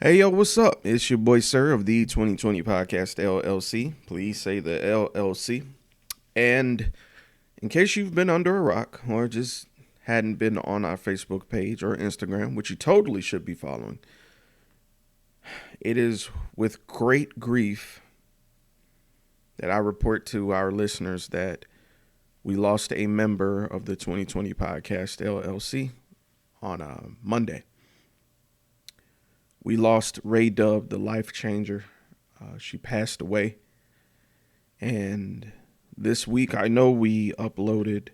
Hey, yo, what's up? It's your boy, Sir, of the 2020 Podcast LLC. Please say the LLC. And in case you've been under a rock or just hadn't been on our Facebook page or Instagram, which you totally should be following, it is with great grief that I report to our listeners that we lost a member of the 2020 Podcast LLC on Monday. We lost ReyDub, the life changer. She passed away. And this week, I know we uploaded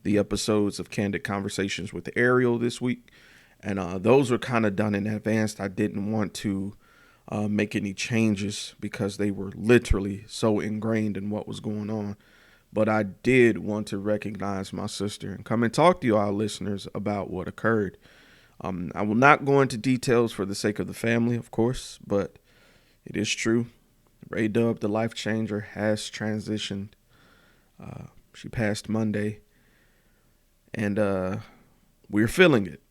the episodes of Candid Conversations with Ariel this week. And those were kind of done in advance. I didn't want to make any changes because they were literally so ingrained in what was going on. But I did want to recognize my sister and come and talk to you, our listeners, about what occurred. I will not go into details for the sake of the family, of course, but it is true. ReyDub, the life changer, has transitioned. She passed Monday, and we're feeling it.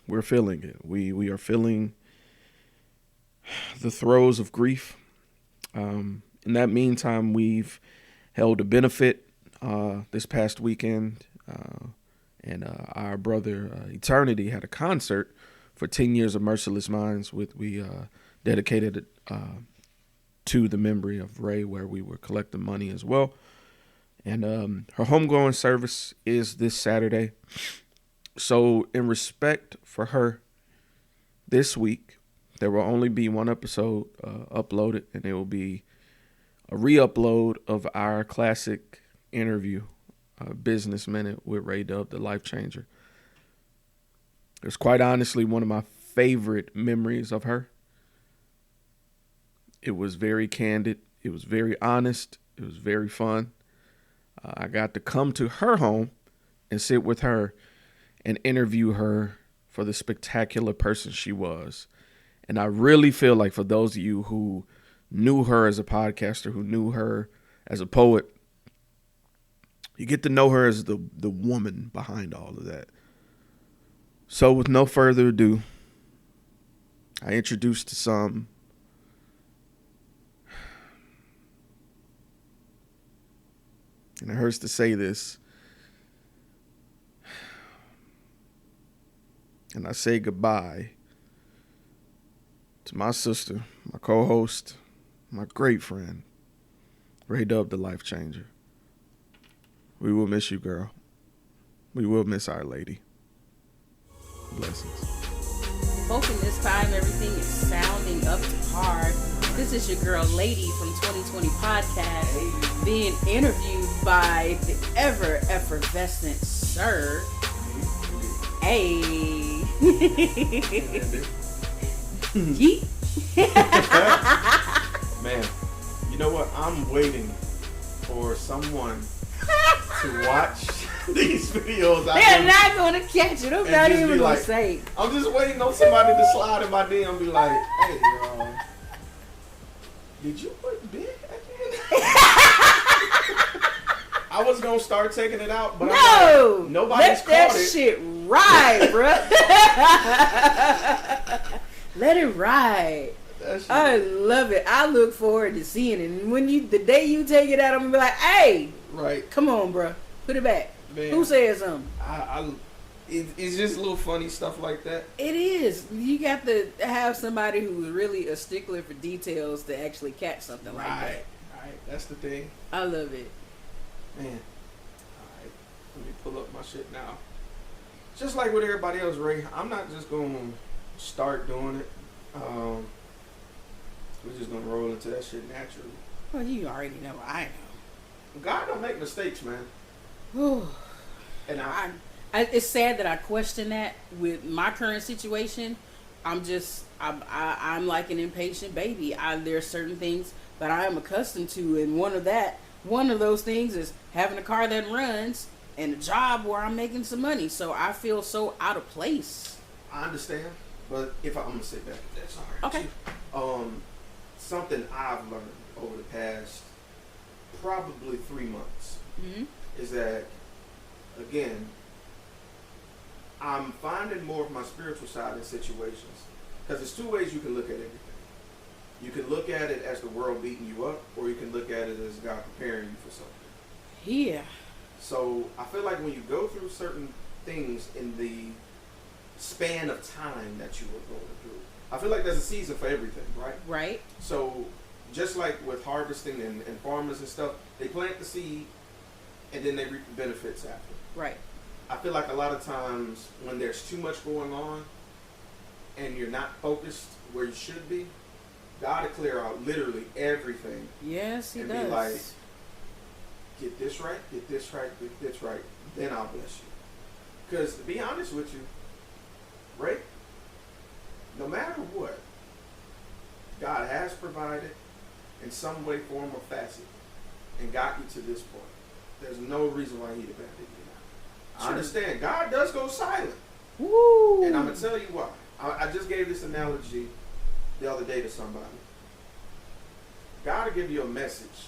We're feeling it. We are feeling the throes of grief. In that meantime, we've held a benefit this past weekend. And our brother Eternity had a concert for 10 years of Merciless Minds. We dedicated it to the memory of Ray, where we were collecting money as well. And her homegoing service is this Saturday. So in respect for her, this week, there will only be one episode uploaded, and it will be a re-upload of our classic interview, Business Minute with ReyDub, the life changer. It's quite honestly one of my favorite memories of her. It was very candid. It was very honest. It was very fun. I got to come to her home and sit with her and interview her for the spectacular person she was. And I really feel like for those of you who knew her as a podcaster, who knew her as a poet, you get to know her as the woman behind all of that. So with no further ado, I introduced to some. And it hurts to say this. And I say goodbye to my sister, my co-host, my great friend, ReyDub, the life changer. We will miss you, girl. We will miss our lady. Blessings. Hoping this time everything is sounding up to par. This is your girl, Lady from 2020 Podcast, being interviewed by the ever effervescent Sir. Hey. Yeet. Man, you know what? I'm waiting for someone to watch these videos. They're not going to catch it. I'm not even going to say. I'm just waiting on somebody to slide in my DM and be like, hey, did you put big at the end? I was going to start taking it out, but no, like, nobody's let that caught it. Shit ride, bro. Let it ride. I love it. I look forward to seeing it. And when the day you take it out, I'm gonna be like, hey, right, come on, bro, put it back. Man, who said something? It's just little funny stuff like that. It is. You got to have somebody who's really a stickler for details to actually catch something like that. Right. That's the thing. I love it. Man. All right. Let me pull up my shit now. Just like with everybody else, Ray, I'm not just going to start doing it. We're just going to roll into that shit naturally. Well, you already know. I know. God don't make mistakes, man. And it's sad that I question that with my current situation. I'm like an impatient baby. There are certain things that I am accustomed to, and one of those things is having a car that runs and a job where I'm making some money. So I feel so out of place. I understand, but I'm gonna sit back if that's all right. Okay. Something I've learned over the past probably 3 months is that, again, I'm finding more of my spiritual side in situations. Because there's two ways you can look at everything. You can look at it as the world beating you up, or you can look at it as God preparing you for something. Yeah. So I feel like when you go through certain things in the span of time that you were going through, I feel like there's a season for everything, right? Right. So just like with harvesting and farmers and stuff, they plant the seed and then they reap the benefits after. Right. I feel like a lot of times when there's too much going on and you're not focused where you should be, God will clear out literally everything. Yes, He and does. be like, get this right, get this right, get this right, then I'll bless you. Because to be honest with you, Ray, no matter what, God has provided in some way, form, or facet and got you to this point. There's no reason why He'd abandon you now. I understand. God does go silent. Woo! And I'm going to tell you why. I just gave this analogy the other day to somebody. God will give you a message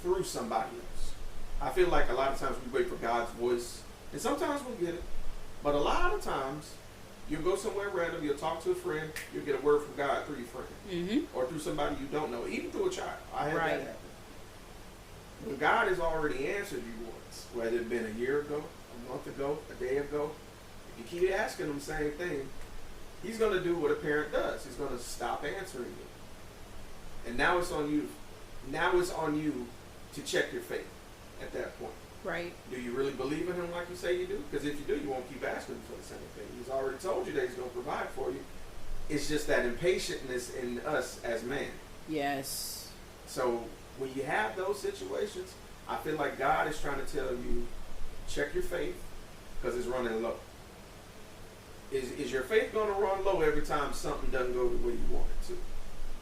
through somebody else. I feel like a lot of times we wait for God's voice, and sometimes we'll get it. But a lot of times, you'll go somewhere random, you'll talk to a friend, you'll get a word from God through your friend. Mm-hmm. Or through somebody you don't know, even through a child. I had Right. that happen. When God has already answered you once, whether it been a year ago, a month ago, a day ago, if you keep asking Him the same thing, He's going to do what a parent does. He's going to stop answering you. And now it's on you. Now it's on you to check your faith at that point. Right. Do you really believe in Him like you say you do? Because if you do, you won't keep asking Him for the same thing. He's already told you that He's going to provide for you. It's just that impatientness in us as man. Yes. So when you have those situations, I feel like God is trying to tell you, check your faith because it's running low. Is your faith going to run low every time something doesn't go the way you want it to?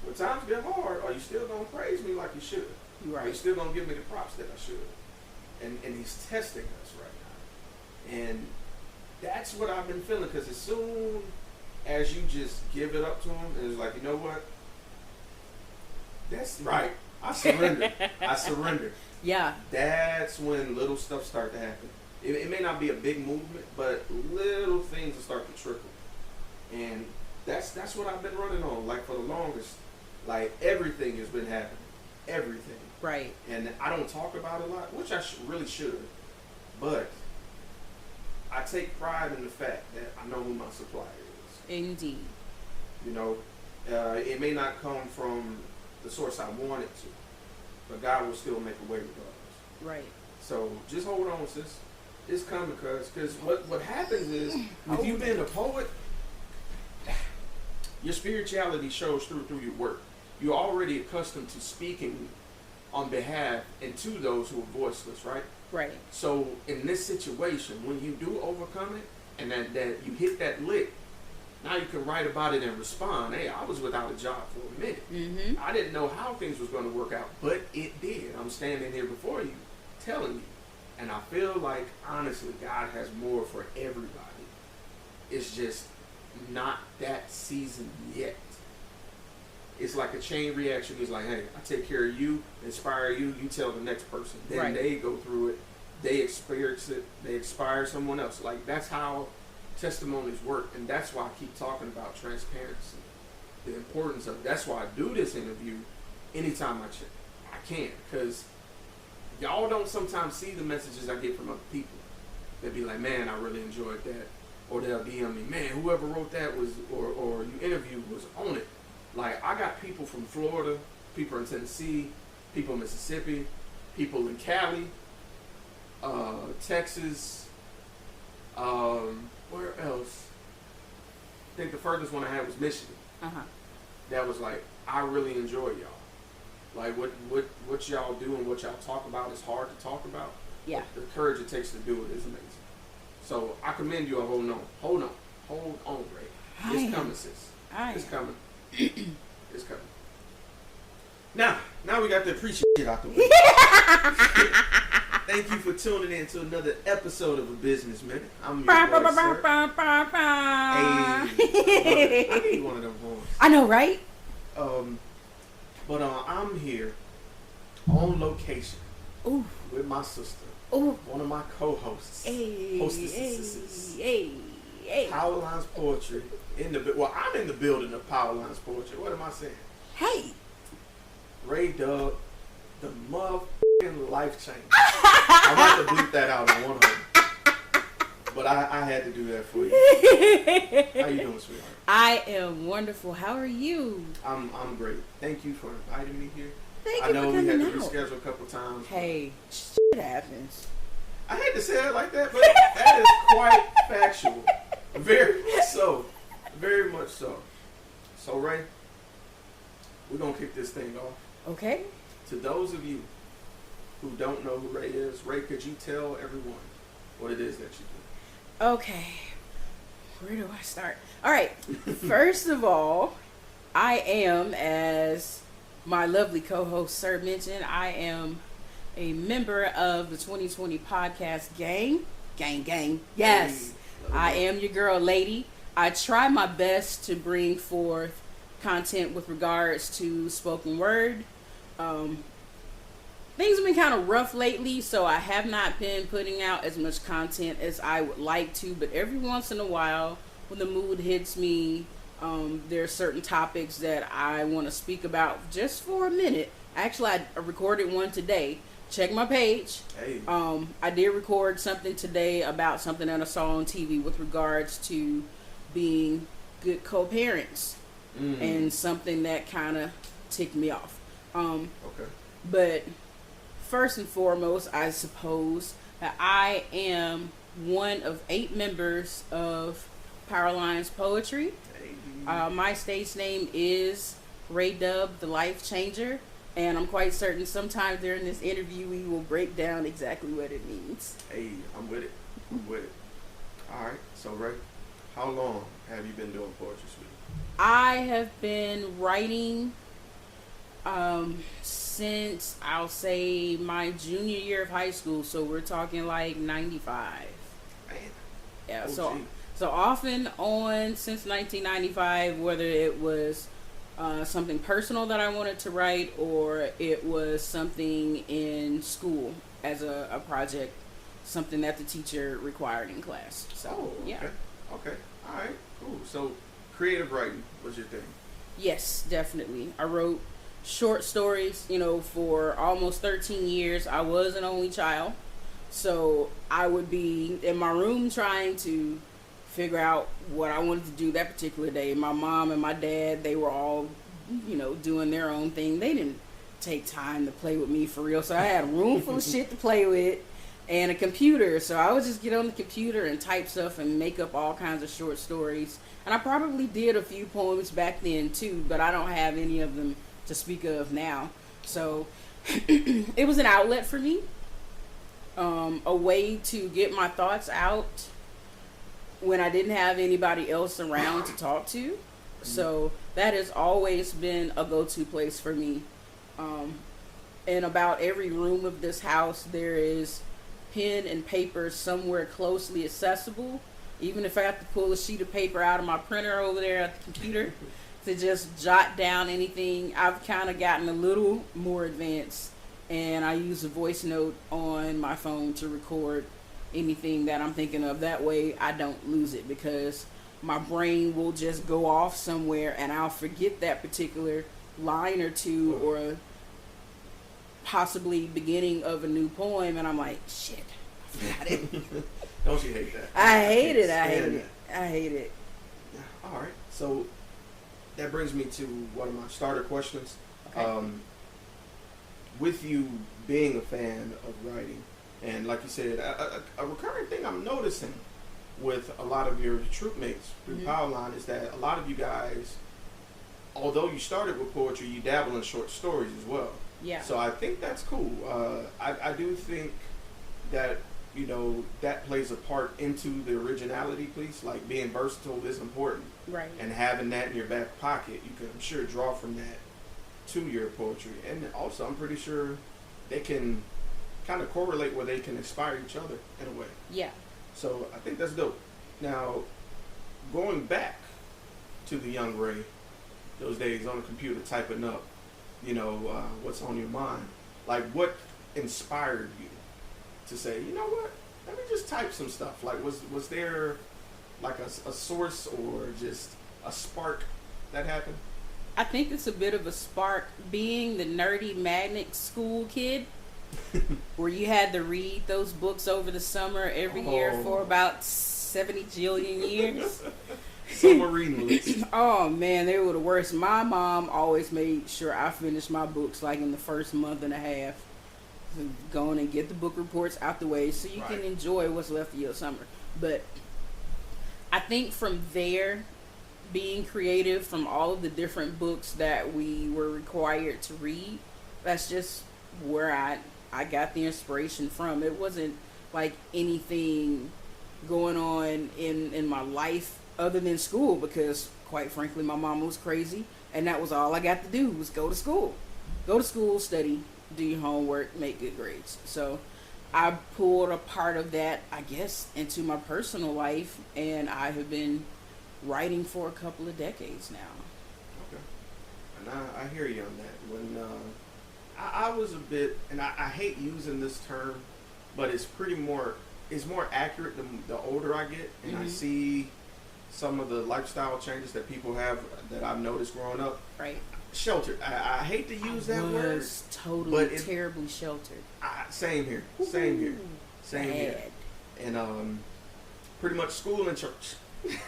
When times get hard, are you still going to praise me like you should? Right. Are you still going to give me the props that I should? And He's testing us right now. And that's what I've been feeling, because as soon as you just give it up to Him, and it's like, you know what? That's right. I surrender. I surrender. Yeah. That's when little stuff start to happen. It may not be a big movement, but little things will start to trickle. And that's what I've been running on, like for the longest. Like everything has been happening. Everything. Right. And I don't talk about it a lot, which I really should. But I take pride in the fact that I know who my supplier is. Indeed. You know, it may not come from the source I want it to, but God will still make a way regardless. Right. So just hold on, sis. It's coming, because what happens is, with you being a poet, your spirituality shows through your work. You're already accustomed to speaking on behalf and to those who are voiceless, right? Right. So in this situation, when you do overcome it, and that you hit that lick, now you can write about it and respond. Hey, I was without a job for a minute. Mm-hmm. I didn't know how things was going to work out, but it did. I'm standing here before you, telling you. And I feel like, honestly, God has more for everybody. It's just not that season yet. It's like a chain reaction. It's like, hey, I take care of you, inspire you, you tell the next person. Then Right. they go through it, they experience it, they inspire someone else. Like, that's how testimonies work. And that's why I keep talking about transparency, the importance of it. That's why I do this interview anytime I can. Because y'all don't sometimes see the messages I get from other people. They'll be like, man, I really enjoyed that. Or they'll DM me, man, whoever wrote that was, or you interviewed was on it. Like, I got people from Florida, people in Tennessee, people in Mississippi, people in Cali, Texas, where else? I think the furthest one I had was Michigan. Uh-huh. That was like, I really enjoy y'all. Like, what y'all do and what y'all talk about is hard to talk about. Yeah. The courage it takes to do it is amazing. So I commend you on holding on. Hold on, Ray. It's coming, sis. It's coming. It's coming. Now we got the appreciate shit out the way. Thank you for tuning in to another episode of A Business Minute. I'm your boy, sir. Hey, I need one of them horns. I know, right? But I'm here on location Ooh. with my sister, Ooh. one of my co-hosts, Hey. hostesses, Hey. Power Lines Poetry I'm in the building of Power Lines Poetry. What am I saying? Hey. ReyDub, the motherfucking life changer. I might have to bleep that out on one of them. But I had to do that for you. How you doing, sweetheart? I am wonderful. How are you? I'm great. Thank you for inviting me here. Thank I you know for we had coming to out. reschedule a couple times. Hey, shit happens. I hate to say it like that, but that is quite factual. Very much so. Very much so. So, Ray, we're going to kick this thing off. Okay. To those of you who don't know who Ray is, Ray, could you tell everyone what it is that you do? Okay. Where do I start? All right. First of all, I am, as my lovely co-host Sir mentioned, I am a member of the 2020 podcast gang. Gang. Yes. Hey, I am your girl, lady. I try my best to bring forth content with regards to spoken word. Things have been kind of rough lately, so I have not been putting out as much content as I would like to, but every once in a while, when the mood hits me, there are certain topics that I want to speak about just for a minute. Actually, I recorded one today. Check my page. Hey. I did record something today about something that I saw on TV with regards to being good co-parents, and something that kind of ticked me off. Okay. But first and foremost, I suppose that I am one of 8 members of Power Lines Poetry. Hey. My stage name is ReyDub, the Life Changer, and I'm quite certain sometime during this interview we will break down exactly what it means. Hey, I'm with it. All right. So, Ray, how long have you been doing poetry, sweetie? I have been writing since, I'll say, my junior year of high school, so we're talking like 95. Man. Yeah, OG. so off and on since 1995, whether it was something personal that I wanted to write or it was something in school as a project, something that the teacher required in class. So, okay. yeah. Okay. All right. Cool. So, creative writing was your thing. Yes, definitely. I wrote short stories, for almost 13 years. I was an only child. So I would be in my room trying to figure out what I wanted to do that particular day. My mom and my dad, they were all, doing their own thing. They didn't take time to play with me for real. So I had a room full of shit to play with and a computer. So I would just get on the computer and type stuff and make up all kinds of short stories. And I probably did a few poems back then too, but I don't have any of them to speak of now. So it was an outlet for me, a way to get my thoughts out when I didn't have anybody else around to talk to. So that has always been a go-to place for me. In about every room of this house, there is pen and paper somewhere closely accessible. Even if I have to pull a sheet of paper out of my printer over there at the computer to just jot down anything, I've kind of gotten a little more advanced, and I use a voice note on my phone to record anything that I'm thinking of. That way I don't lose it, because my brain will just go off somewhere and I'll forget that particular line or two, or possibly beginning of a new poem, and I'm like, shit, I forgot it. Don't you hate that? I hate it. Yeah. All right. So that brings me to one of my starter questions. Okay. With you being a fan of writing, and like you said, a recurring thing I'm noticing with a lot of your troop mates through Powerline is that a lot of you guys, although you started with poetry, you dabble in short stories as well. Yeah. So I think that's cool. I do think that, that plays a part into the originality piece. Like, being versatile is important. Right. And having that in your back pocket, you can, I'm sure, draw from that to your poetry. And also, I'm pretty sure they can kind of correlate where they can inspire each other in a way. Yeah. So I think that's dope. Now, going back to the young Ray, those days on the computer typing up, what's on your mind. Like, what inspired you to say, you know what, let me just type some stuff? Like, was there like a source, or just a spark that happened? I think it's a bit of a spark being the nerdy magnet school kid where you had to read those books over the summer every year for about 70 jillion years. Summer reading lists. Oh man, they were the worst. My mom always made sure I finished my books like in the first month and a half. So go on and get the book reports out the way so you can enjoy what's left of your summer. But I think from there, being creative from all of the different books that we were required to read, that's just where I got the inspiration from. It wasn't like anything going on in my life other than school, because quite frankly my mom was crazy and that was all I got to do was go to school, study, do your homework, make good grades. So I pulled a part of that, I guess, into my personal life, and I have been writing for a couple of decades now. Okay. And I hear you on that. When I was a bit, and I hate using this term, but it's more accurate the older I get, and I see some of the lifestyle changes that people have that I've noticed growing up. Right. Sheltered. I hate to use that word. Was totally terribly sheltered. Same here. Same here. And pretty much school and church.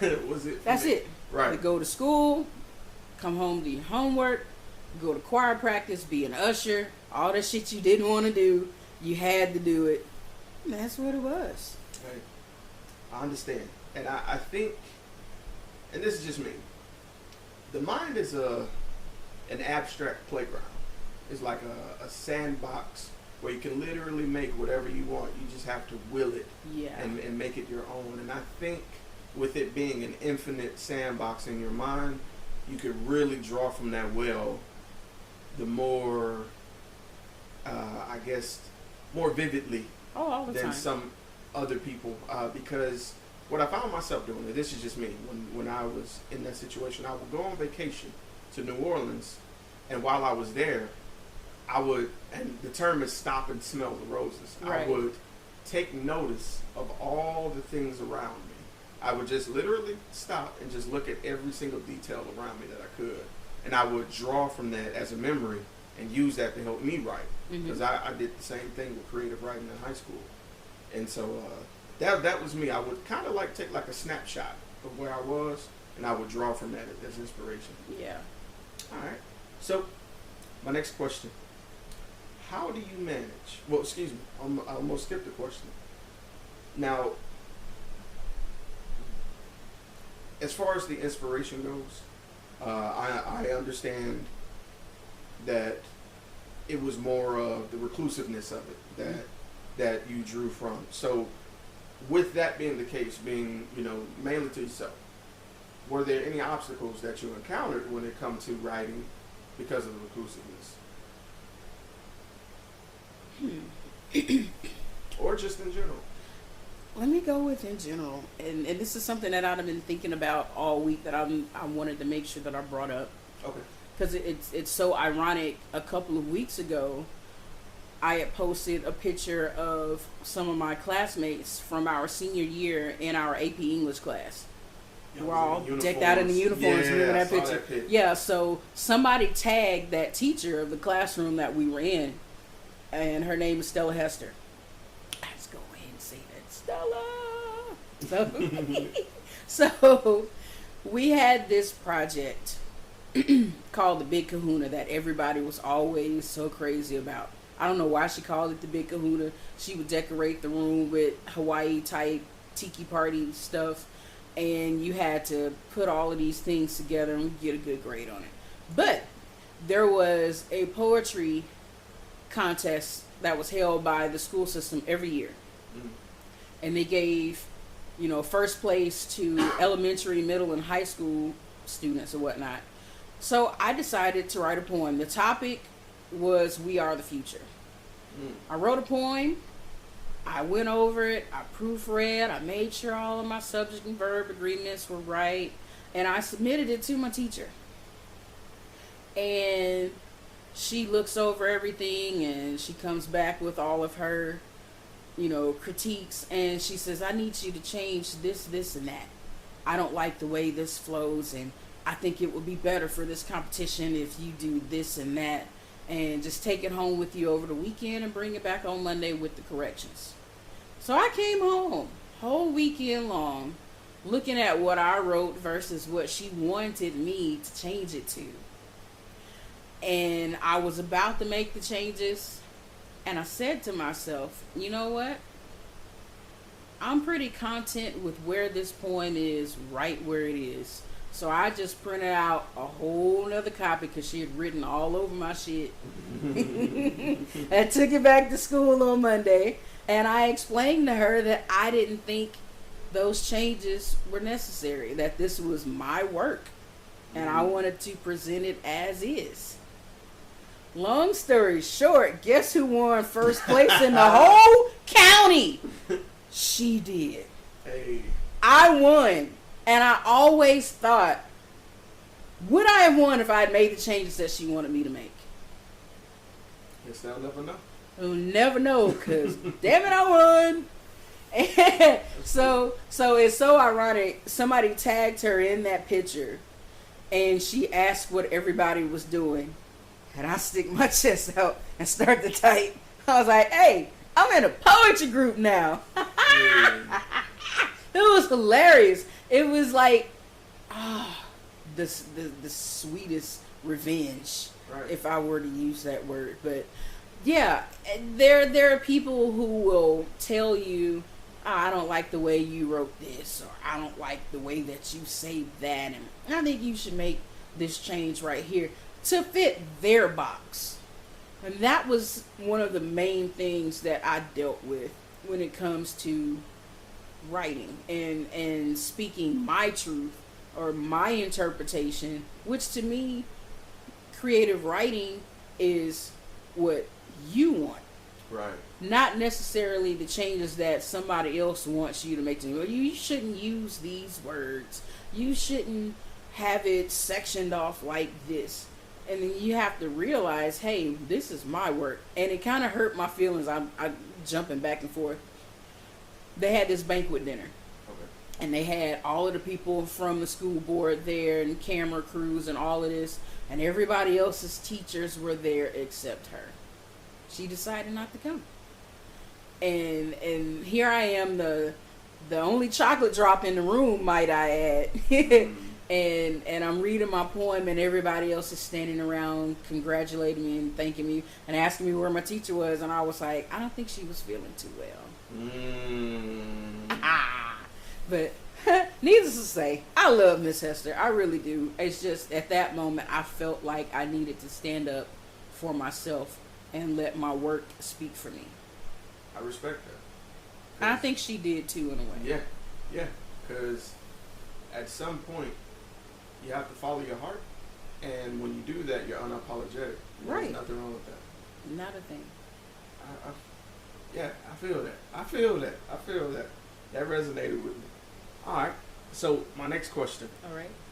Was it? That's it. Right. You go to school, come home, do your homework, go to choir practice, be an usher, all that shit you didn't want to do, you had to do it. And that's what it was. Right. I understand. And I think, and this is just me, the mind is an abstract playground. It's like a sandbox where you can literally make whatever you want. You just have to will it and make it your own. And I think with it being an infinite sandbox in your mind, you could really draw from that well the more, I guess, more vividly all the than time. some other people. Because what I found myself doing, and this is just me, when I was in that situation, I would go on vacation to New Orleans, and while I was there, I would, and the term is stop and smell the roses. Right. I would take notice of all the things around me. I would just literally stop and just look at every single detail around me that I could. And I would draw from that as a memory and use that to help me write. Because I did the same thing with creative writing in high school. And so that was me. I would kind of like take like a snapshot of where I was, and I would draw from that as inspiration. Yeah. All right. So my next question. How do you manage? Well, excuse me. I almost skipped the question. Now, as far as the inspiration goes, I understand that it was more of the reclusiveness of it that you drew from. So, with that being the case, being mainly to yourself, were there any obstacles that you encountered when it comes to writing because of the reclusiveness? Or just in general? Let me go with in general, and this is something that I've been thinking about all week that I wanted to make sure that I brought up. Okay. Because it's so ironic. A couple of weeks ago, I had posted a picture of some of my classmates from our senior year in our AP English class. We're all decked out in the uniforms. Remember that picture? Yeah, so somebody tagged that teacher of the classroom that we were in, and her name is Stella Hester. Let's go ahead and say that, Stella. So we had this project called the Big Kahuna that everybody was always so crazy about. I don't know why she called it the Big Kahuna. She would decorate the room with Hawaii type tiki party stuff, and you had to put all of these things together and get a good grade on it. But there was a poetry contest that was held by the school system every year. And they gave, first place to elementary, middle, and high school students and whatnot. So I decided to write a poem. The topic was We Are the Future. I wrote a poem. I went over it. I proofread. I made sure all of my subject and verb agreements were right. And I submitted it to my teacher. And she looks over everything and she comes back with all of her, critiques. And she says, I need you to change this, this, and that. I don't like the way this flows, and I think it would be better for this competition if you do this and that, and just take it home with you over the weekend and bring it back on Monday with the corrections. So I came home whole weekend long looking at what I wrote versus what she wanted me to change it to. And I was about to make the changes, and I said to myself, you know what? I'm pretty content with where this poem is, right where it is. So I just printed out a whole nother copy because she had written all over my shit. I took it back to school on Monday, and I explained to her that I didn't think those changes were necessary, that this was my work, and I wanted to present it as is. Long story short, guess who won first place in the whole county? She did. Hey. I won. And I always thought, would I have won if I had made the changes that she wanted me to make? Guess they'll never know. We'll never know, because damn it, I won. And so it's so ironic. Somebody tagged her in that picture, and she asked what everybody was doing. And I stick my chest out and start to type. I was like, hey, I'm in a poetry group now. It was hilarious. It was like, the sweetest revenge, right, if I were to use that word. But yeah, there are people who will tell you, I don't like the way you wrote this, or I don't like the way that you say that, and I think you should make this change right here to fit their box. And that was one of the main things that I dealt with when it comes to writing and speaking my truth or my interpretation, which to me, creative writing is what you want. Right. Not necessarily the changes that somebody else wants you to make. You shouldn't use these words. You shouldn't have it sectioned off like this. And then you have to realize, hey, this is my work. And it kind of hurt my feelings. I'm jumping back and forth. They had this banquet dinner. Okay. And they had all of the people from the school board there and camera crews and all of this. And everybody else's teachers were there except her. She decided not to come. And here I am, the only chocolate drop in the room, might I add. And I'm reading my poem, and everybody else is standing around congratulating me and thanking me and asking me where my teacher was. And I was like, I don't think she was feeling too well. But needless to say, I love Miss Hester. I really do. It's just at that moment I felt like I needed to stand up for myself and let my work speak for me. I respect that. I think she did too, in a way. Yeah. Because at some point you have to follow your heart, and when you do that, you're unapologetic. Right. There's nothing wrong with that. Not a thing. I feel that. That resonated with me. All right. So my next question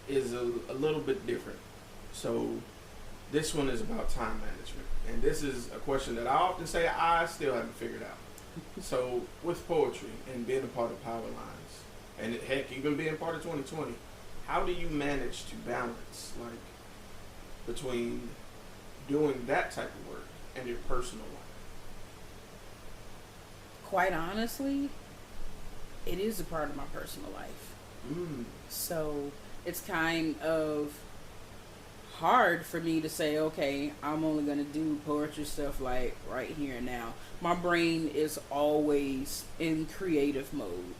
is a little bit different. So this one is about time management. And this is a question that I often say I still haven't figured out. So with poetry and being a part of Power Lines, and heck, even being part of 2020, how do you manage to balance, like, between doing that type of work and your personal life? Quite honestly, it is a part of my personal life. So it's kind of hard for me to say, okay, I'm only going to do poetry stuff like right here and now. My brain is always in creative mode,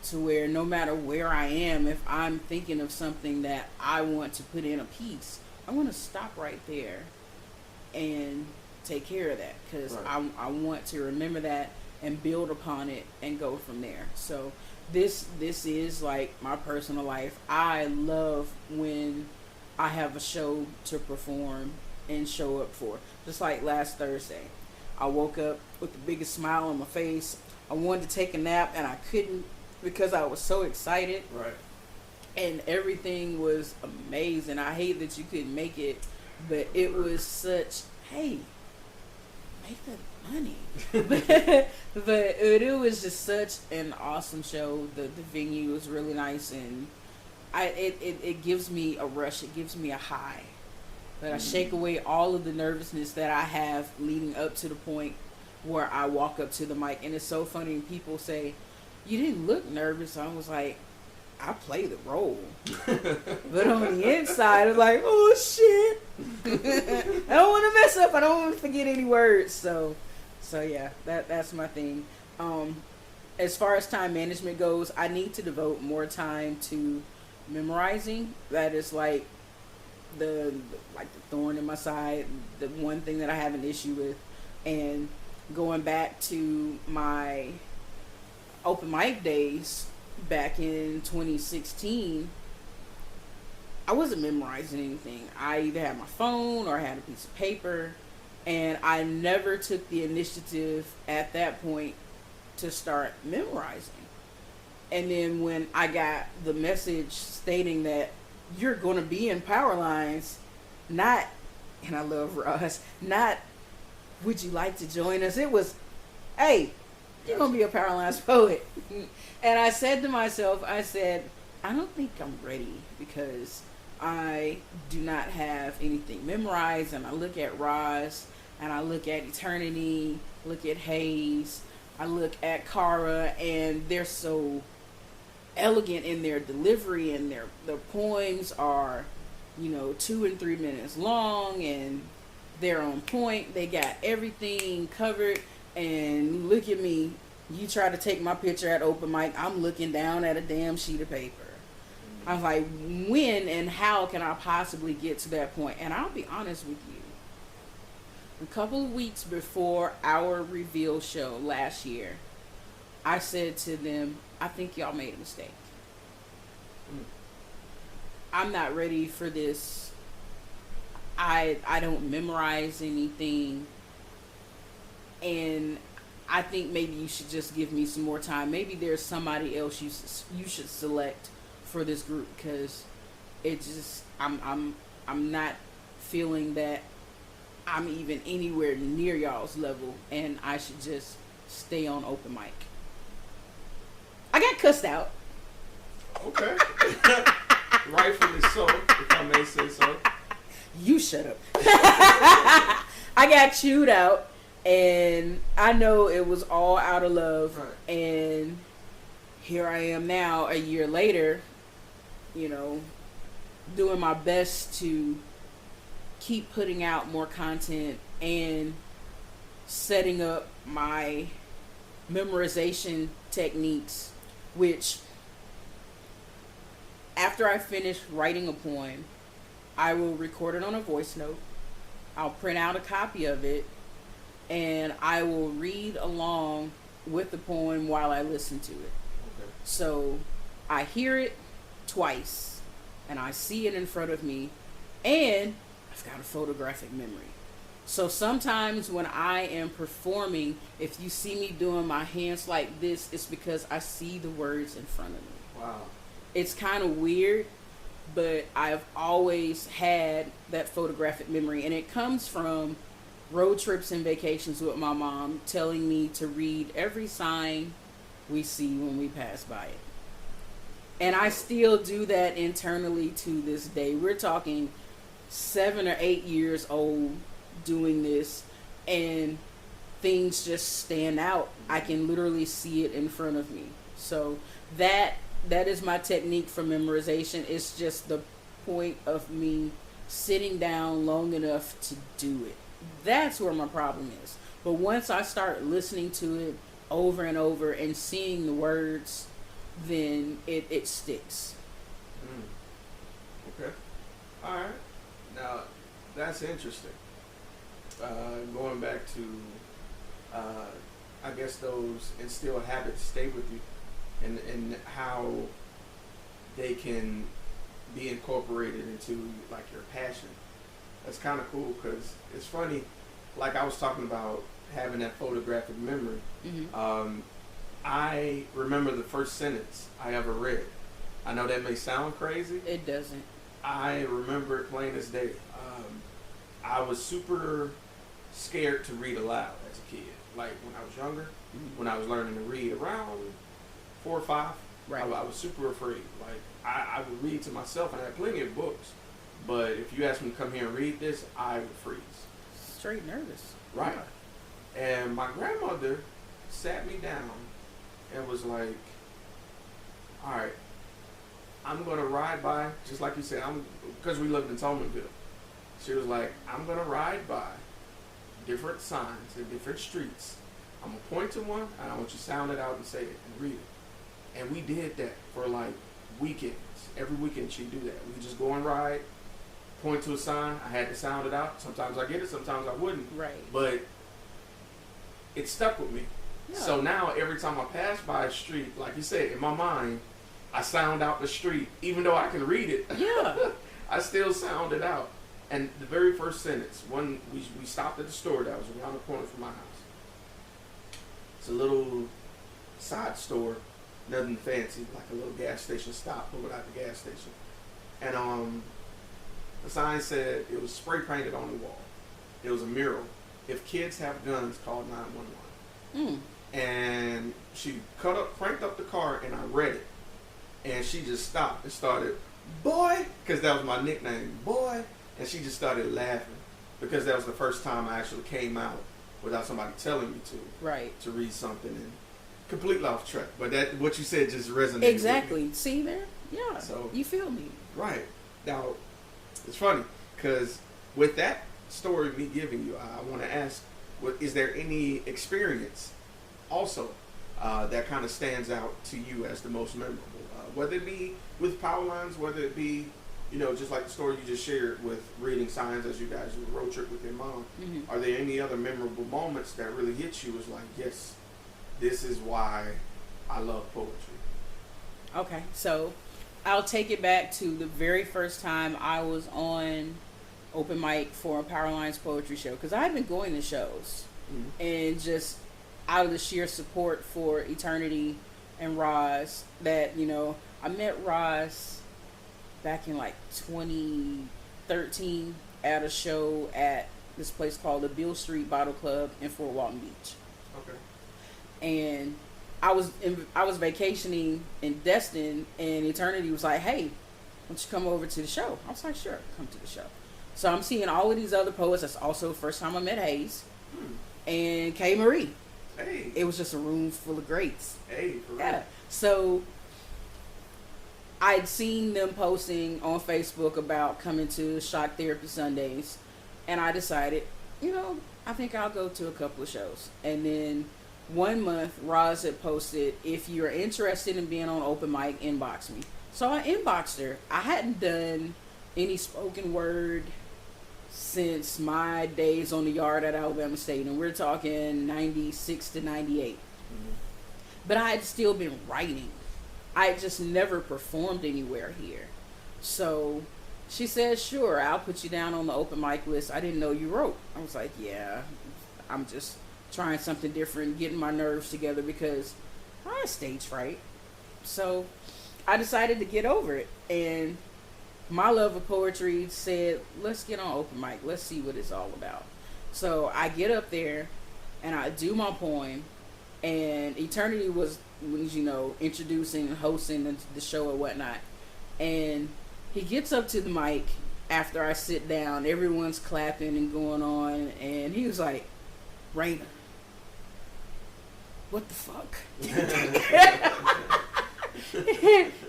to where no matter where I am, if I'm thinking of something that I want to put in a piece, I want to stop right there and take care of that, because right. I want to remember that and build upon it and go from there. So this is like my personal life. I love when I have a show to perform and show up for. Just like last Thursday, I woke up with the biggest smile on my face. I wanted to take a nap and I couldn't because I was so excited. Right. And everything was amazing. I hate that you couldn't make it, but it was such, hey, make that money. but it was just such an awesome show. The venue was really nice, and it gives me a rush. It gives me a high. But I shake away all of the nervousness that I have leading up to the point where I walk up to the mic. And it's so funny when people say, "You didn't look nervous." I was like, I play the role. But on the inside, I'm like, oh shit. I don't want to mess up. I don't want to forget any words. So yeah, that's my thing. As far as time management goes, I need to devote more time to memorizing. That is like the thorn in my side, the one thing that I have an issue with. And going back to my open mic days back in 2016, I wasn't memorizing anything. I either had my phone or I had a piece of paper, and I never took the initiative at that point to start memorizing. And then when I got the message stating that you're going to be in Power Lines, not, and I love Ross, not, would you like to join us? It was, hey, you're going to be a Power Lines poet. And I said to myself, I don't think I'm ready, because I do not have anything memorized. And I look at Roz, and I look at Eternity, look at Hayes, I look at Kara, and they're so elegant in their delivery, and their poems are, 2 and 3 minutes long, and they're on point. They got everything covered. And look at me, you try to take my picture at open mic, I'm looking down at a damn sheet of paper. I was like, when and how can I possibly get to that point? And I'll be honest with you, a couple of weeks before our reveal show last year, I said to them, I think y'all made a mistake. I'm not ready for this. I don't memorize anything. And I think maybe you should just give me some more time. Maybe there's somebody else you should select for this group, because it just, I'm not feeling that I'm even anywhere near y'all's level, and I should just stay on open mic. I got cussed out. Okay. Rightfully so, if I may say so. You shut up. I got chewed out, and I know it was all out of love. Right. And here I am now, a year later, doing my best to keep putting out more content and setting up my memorization techniques, which after I finish writing a poem, I will record it on a voice note. I'll print out a copy of it, and I will read along with the poem while I listen to it. Okay. So I hear it twice, and I see it in front of me, and I've got a photographic memory. So sometimes when I am performing, if you see me doing my hands like this, it's because I see the words in front of me. Wow. It's kind of weird, but I've always had that photographic memory, and it comes from road trips and vacations with my mom telling me to read every sign we see when we pass by it. And I still do that internally to this day. We're talking 7 or 8 years old doing this, and things just stand out. I can literally see it in front of me. So that is my technique for memorization. It's just the point of me sitting down long enough to do it. That's where my problem is. But once I start listening to it over and over and seeing the words, then it sticks. Okay. All right. Now, that's interesting. Going back to, I guess those instilled habits stay with you, and how they can be incorporated into like your passion. That's kind of cool, because it's funny, like I was talking about having that photographic memory. Mm-hmm. I remember the first sentence I ever read. I know that may sound crazy. It doesn't. I remember it plain as day. I was super scared to read aloud as a kid. Like when I was younger, when I was learning to read around 4 or 5, Right. I was super afraid. Like I would read to myself, and I had plenty of books. But if you asked me to come here and read this, I would freeze. Straight nervous. Right. And my grandmother sat me down and was like, all right, I'm going to ride by, just like you said, because we lived in Tolmanville. She was like, I'm going to ride by different signs in different streets. I'm going to point to one, and I want you to sound it out and say it and read it. And we did that for like weekends. Every weekend she'd do that. We'd just go and ride, point to a sign. I had to sound it out. Sometimes I get it, sometimes I wouldn't. Right. But it stuck with me. Yeah. So now every time I pass by a street, like you said, in my mind, I sound out the street. Even though I can read it, Yeah. I still sound it out. And the very first sentence, when we stopped at the store that was around the corner from my house. It's a little side store, nothing fancy, like a little gas station stop, but without the gas station. And the sign said, it was spray painted on the wall. It was a mural. If kids have guns, call 911. And she cranked up the car, and I read it. And she just stopped and started, boy, because that was my nickname, boy. And she just started laughing because that was the first time I actually came out without somebody telling me to read something, and completely off track. But that what you said just resonated. Exactly. With me. See there? Yeah. So you feel me? Right. Now, it's funny because with that story me giving you, I want to ask, is there any experience also that kind of stands out to you as the most memorable? Whether it be with power lines, whether it be, just like the story you just shared with reading signs as you guys do a road trip with your mom. Are there any other memorable moments that really hit you as like, yes, this is why I love poetry? Okay, so I'll take it back to the very first time I was on open mic for a Power Lines poetry show, because I had been going to shows and just out of the sheer support for Eternity and Roz that, I met Roz back in like 2013 at a show at this place called the Beale Street Bottle Club in Fort Walton Beach. Okay. And I was vacationing in Destin, and Eternity was like, hey, why don't you come over to the show? I was like, sure, come to the show. So I'm seeing all of these other poets. That's also the first time I met Hayes and K. Marie. Hey. It was just a room full of greats. Hey, for real. Yeah. So I'd seen them posting on Facebook about coming to Shock Therapy Sundays, and I decided, I think I'll go to a couple of shows. And then one month, Roz had posted, if you're interested in being on open mic, inbox me. So I inboxed her. I hadn't done any spoken word since my days on the yard at Alabama State, and we're talking 96 to 98. But I had still been writing. I had just never performed anywhere here. So she said, sure, I'll put you down on the open mic list. I didn't know you wrote. I was like, yeah, I'm just trying something different, getting my nerves together because I had stage fright. So I decided to get over it. And my love of poetry said, let's get on open mic. Let's see what it's all about. So I get up there and I do my poem, and Eternity was, introducing and hosting the show and whatnot. And he gets up to the mic after I sit down. Everyone's clapping and going on. And he was like, Raina, what the fuck?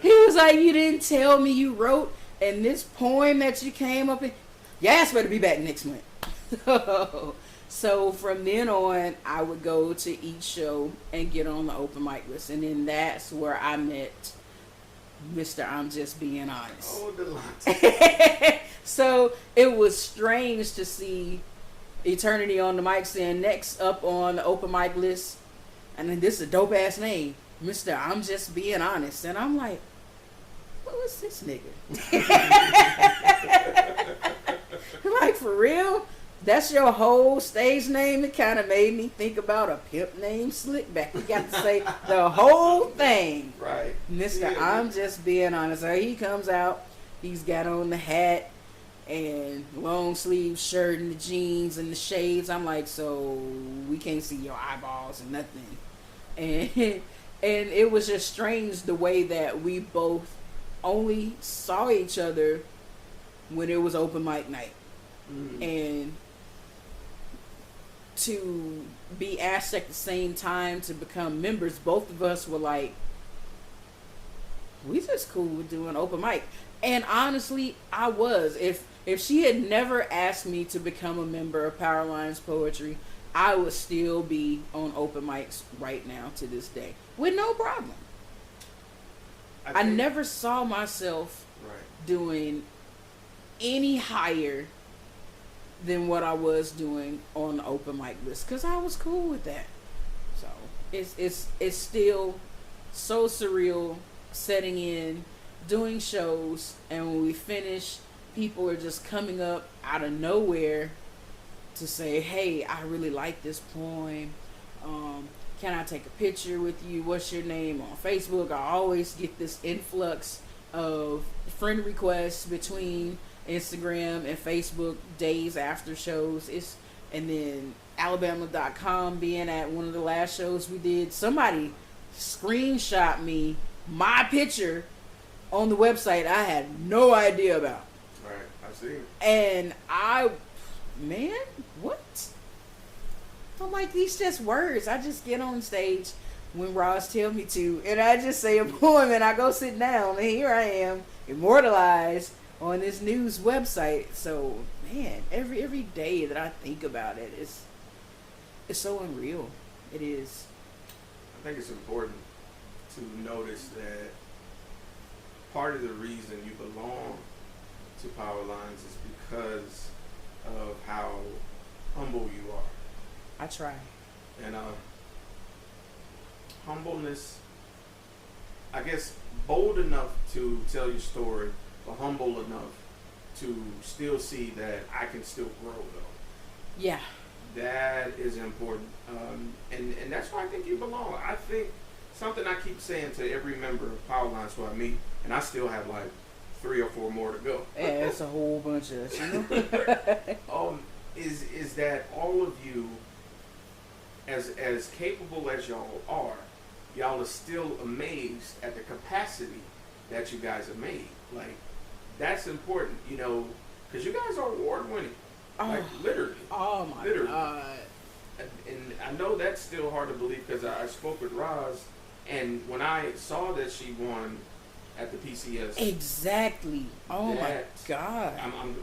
He was like, you didn't tell me you wrote, and this poem that you came up in, your ass better be back next month. So from then on, I would go to each show and get on the open mic list. And then that's where I met Mr. I'm Just Being Honest. Oh, Delonte. So it was strange to see Eternity on the mic saying, next up on the open mic list, and then this is a dope ass name, Mr. I'm Just Being Honest. And I'm like, what was this nigga? Like, for real? That's your whole stage name? It kind of made me think about a pimp named Slickback. You got to say the whole thing. Right. Mr. Yeah. I'm Just Being Honest. So he comes out. He's got on the hat. and long sleeve shirt and the jeans and the shades. I'm like, so we can't see your eyeballs and nothing. And and it was just strange the way that we both only saw each other when it was open mic night. And to be asked at the same time to become members, both of us were like, we just cool with doing open mic. And honestly, I was. If she had never asked me to become a member of Power Lines Poetry, I would still be on open mics right now to this day with no problem. I never saw myself doing any higher than what I was doing on the open mic list because I was cool with that. So it's still so surreal setting in, doing shows, and when we finish, people are just coming up out of nowhere to say, hey, I really like this poem. Can I take a picture with you? What's your name on Facebook? I always get this influx of friend requests between Instagram and Facebook days after shows. And then Alabama.com being at one of the last shows we did, somebody screenshot me my picture on the website I had no idea about. Right, I see. And man, what? I'm like, these just words. I just get on stage when Ross tell me to, and I just say a poem, and I go sit down, and here I am, immortalized on this news website. So, man, every day that I think about it, it's so unreal. It is. I think it's important to notice that part of the reason you belong to Power Lines is because of how humble you are. I try. And humbleness, I guess, bold enough to tell your story, but humble enough to still see that I can still grow, though. Yeah. That is important. And that's why I think you belong. I think something I keep saying to every member of Power Lines who I meet, and I still have like 3 or 4 more to go. Yeah, it's a whole bunch of us, you know? Is that all of you, as capable as y'all are still amazed at the capacity that you guys have made. Like, that's important, you know, because you guys are award winning. Like, literally. Oh, my God. And I know that's still hard to believe because I spoke with Roz, and when I saw that she won at the PCS. Exactly. Oh, my God.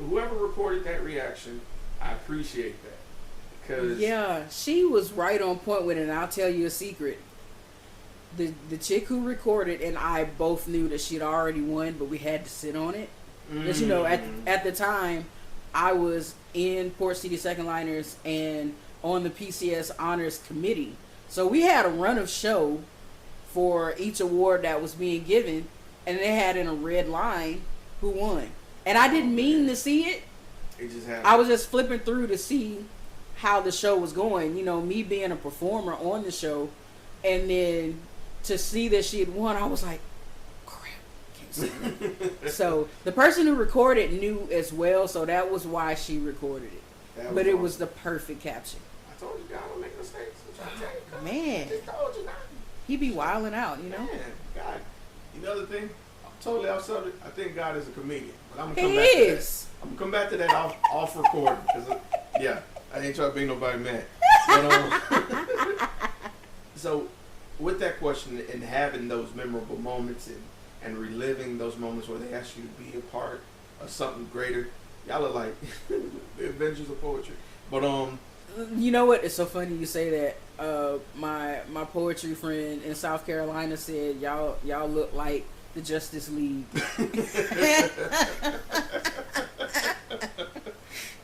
Whoever recorded that reaction, I appreciate that. Yeah, she was right on point with it, and I'll tell you a secret. The chick who recorded and I both knew that she'd already won, but we had to sit on it. Because, you know, at the time, I was in Port City Second Liners and on the PCS Honors Committee. So we had a run of show for each award that was being given, and they had in a red line who won. And I didn't mean to see it. It just happened. I was just flipping through to see how the show was going, you know, me being a performer on the show, and then to see that she had won, I was like, crap, can't see it. So the person who recorded knew as well, so that was why she recorded it. But it was the perfect caption. I told you, God, don't make mistakes. Man, I told you not. He be wilding out, you know. Man, God, you know the thing? I'm totally off subject. I think God is a comedian, but I'm gonna come back to that. I'm gonna come back to that off recording, because yeah. I ain't trying to make nobody mad. But, so, with that question and having those memorable moments and reliving those moments where they ask you to be a part of something greater, y'all are like the Avengers of poetry. But you know what? It's so funny you say that. My poetry friend in South Carolina said y'all look like the Justice League.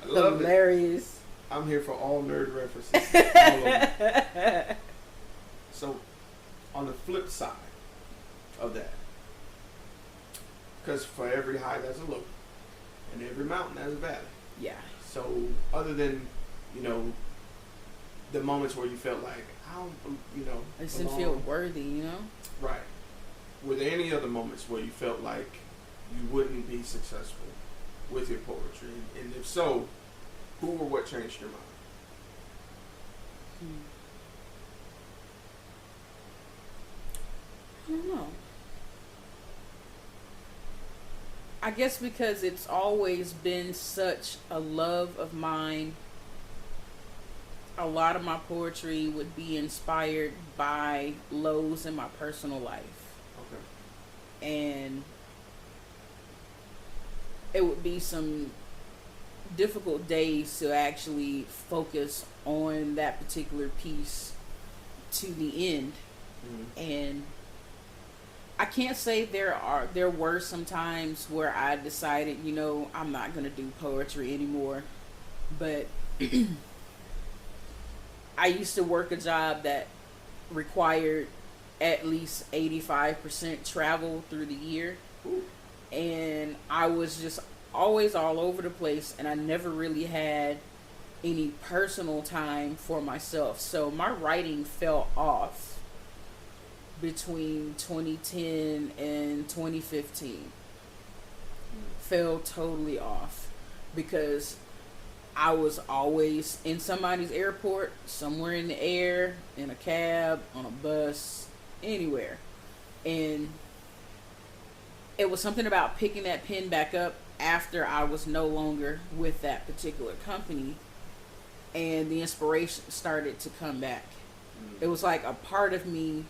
Hilarious. I'm here for all nerd references. All of them. So, on the flip side of that, because for every high there's a low, and every mountain has a valley. Yeah. So, other than, you know, the moments where you felt like, I just didn't feel worthy, you know? Right. Were there any other moments where you felt like you wouldn't be successful with your poetry? And if so, who or what changed your mind? I don't know. I guess because it's always been such a love of mine. A lot of my poetry would be inspired by lows in my personal life. Okay. And it would be some difficult days to actually focus on that particular piece to the end. And I can't say there were some times where I decided, I'm not going to do poetry anymore. But I used to work a job that required at least 85% travel through the year. Ooh. And I was just always all over the place, and I never really had any personal time for myself. So my writing fell off between 2010 and 2015. Fell totally off because I was always in somebody's airport, somewhere in the air, in a cab, on a bus, anywhere. And it was something about picking that pen back up after I was no longer with that particular company, and the inspiration started to come back. It was like a part of me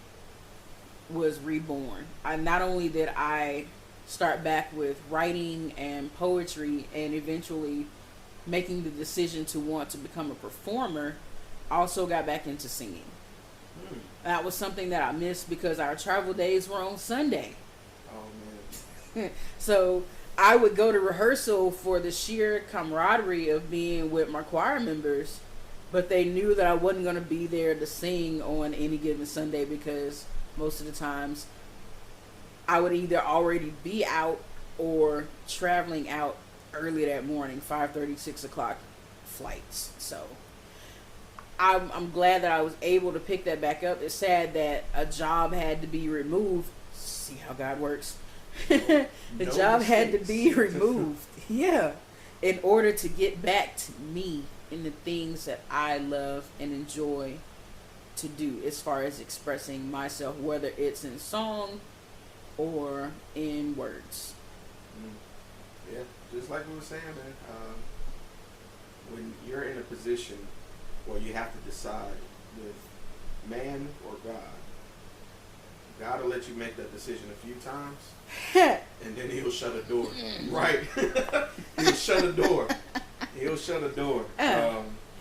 was reborn. Not only did I start back with writing and poetry and eventually making the decision to want to become a performer, I also got back into singing. That was something that I missed because our travel days were on Sunday. Oh, man. So I would go to rehearsal for the sheer camaraderie of being with my choir members, but they knew that I wasn't going to be there to sing on any given Sunday because most of the times I would either already be out or traveling out early that morning, 5:30, 6 o'clock flights. So I'm glad that I was able to pick that back up. It's sad that a job had to be removed. See how God works. The job had to be removed. Yeah. In order to get back to me and the things that I love and enjoy to do as far as expressing myself, whether it's in song or in words. Yeah, just like we were saying, man, when you're in a position where you have to decide with man or God will let you make that decision a few times, and then he'll shut a door. Right? He'll shut a door. He'll shut a door.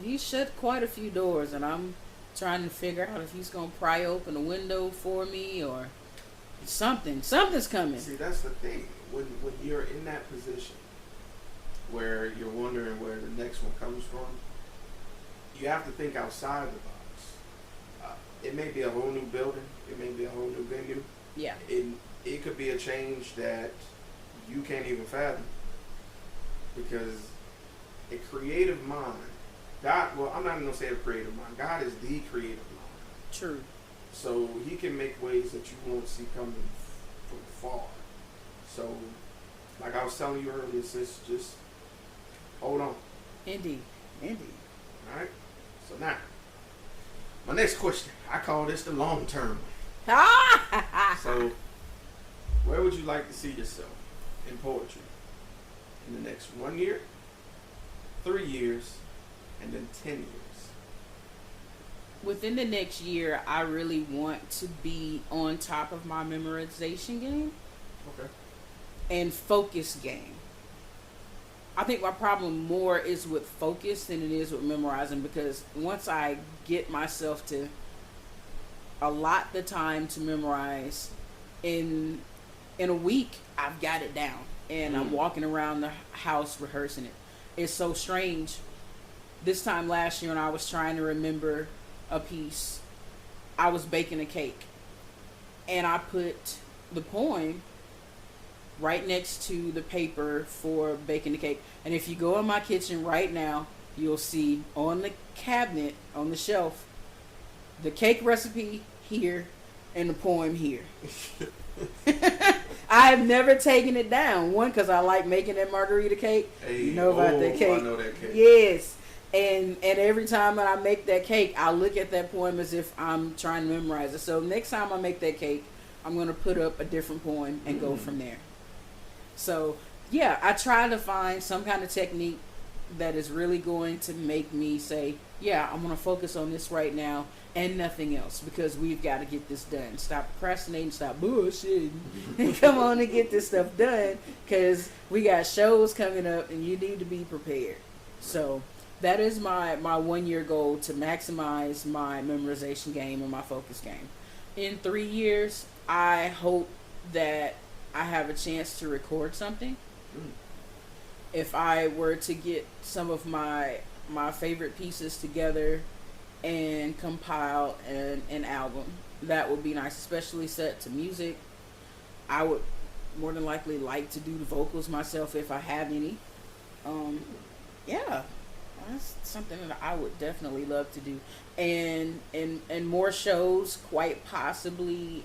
He shut quite a few doors, and I'm trying to figure out if he's going to pry open a window for me or something. Something's coming. See, that's the thing. When you're in that position where you're wondering where the next one comes from, you have to think outside the box. It may be a whole new building. It may be a whole new venue. Yeah. It could be a change that you can't even fathom, because a creative mind, God, well, I'm not even going to say a creative mind. God is the creative mind. True. So he can make ways that you won't see coming from far. So, like I was telling you earlier, sis, just hold on. Indeed. All right? So now, my next question, I call this the long-term one. So, where would you like to see yourself in poetry in the next 1 year, 3 years, and then 10 years? Within the next year, I really want to be on top of my memorization game. Okay. And focus game. I think my problem more is with focus than it is with memorizing, because once I get myself to allot the time to memorize, in a week I've got it down and I'm walking around the house rehearsing it. It's so strange. This time last year when I was trying to remember a piece, I was baking a cake and I put the poem right next to the paper for baking the cake. And if you go in my kitchen right now, you'll see on the cabinet, on the shelf, the cake recipe here and the poem here. I've never taken it down. One, because I like making that margarita cake. Hey, you know about that cake? I know that cake. Yes. And every time that I make that cake, I look at that poem as if I'm trying to memorize it. So next time I make that cake, I'm going to put up a different poem and go from there. So, yeah, I try to find some kind of technique that is really going to make me say, yeah, I'm going to focus on this right now and nothing else, because we've got to get this done. Stop procrastinating, stop bullshitting, and come on and get this stuff done, because we got shows coming up and you need to be prepared. So that is my 1 year goal, to maximize my memorization game and my focus game. In 3 years, I hope that I have a chance to record something. If I were to get some of my favorite pieces together and compile an album, that would be nice, especially set to music. I would more than likely like to do the vocals myself if I have any. Yeah, that's something that I would definitely love to do. And more shows, quite possibly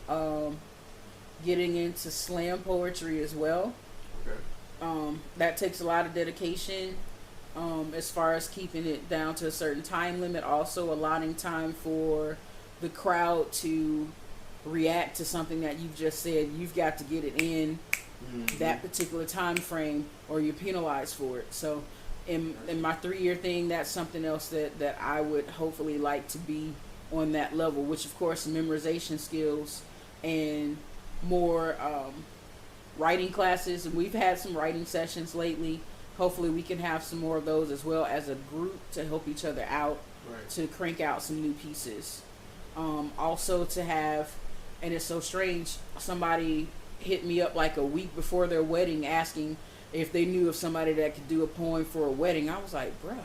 getting into slam poetry as well. Okay. That takes a lot of dedication, as far as keeping it down to a certain time limit. Also allotting time for the crowd to react to something that you've just said. You've got to get it in that particular time frame or you're penalized for it. So in my 3 year thing, that's something else that I would hopefully like to be on that level, which of course memorization skills and more writing classes. And we've had some writing sessions lately. Hopefully we can have some more of those as well as a group to help each other out, Right. to crank out some new pieces. Also to have, and it's so strange, somebody hit me up like a week before their wedding asking if they knew of somebody that could do a poem for a wedding. I was like, bruh,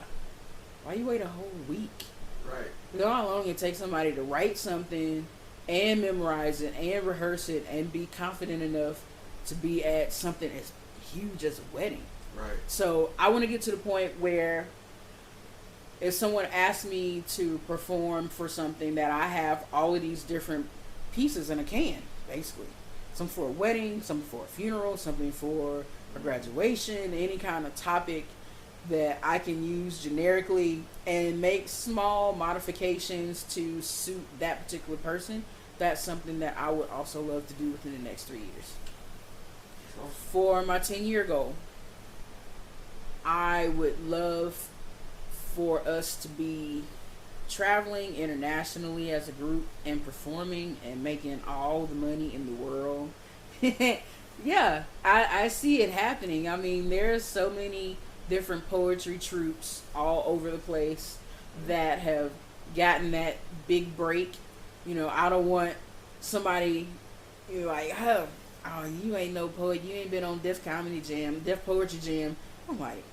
why you wait a whole week? Right. You know how long it takes somebody to write something and memorize it and rehearse it and be confident enough to be at something as huge as a wedding. Right. So I want to get to the point where if someone asks me to perform for something, that I have all of these different pieces in a can, basically. Some for a wedding, some for a funeral, something for a graduation, any kind of topic that I can use generically and make small modifications to suit that particular person. That's something that I would also love to do within the next 3 years. For my 10-year goal, I would love for us to be traveling internationally as a group and performing and making all the money in the world. Yeah, I see it happening. I mean, there's so many different poetry troupes all over the place that have gotten that big break. You know, I don't want somebody, you know, like, oh, you ain't no poet. You ain't been on Def Comedy Jam, Def Poetry Jam. I'm like,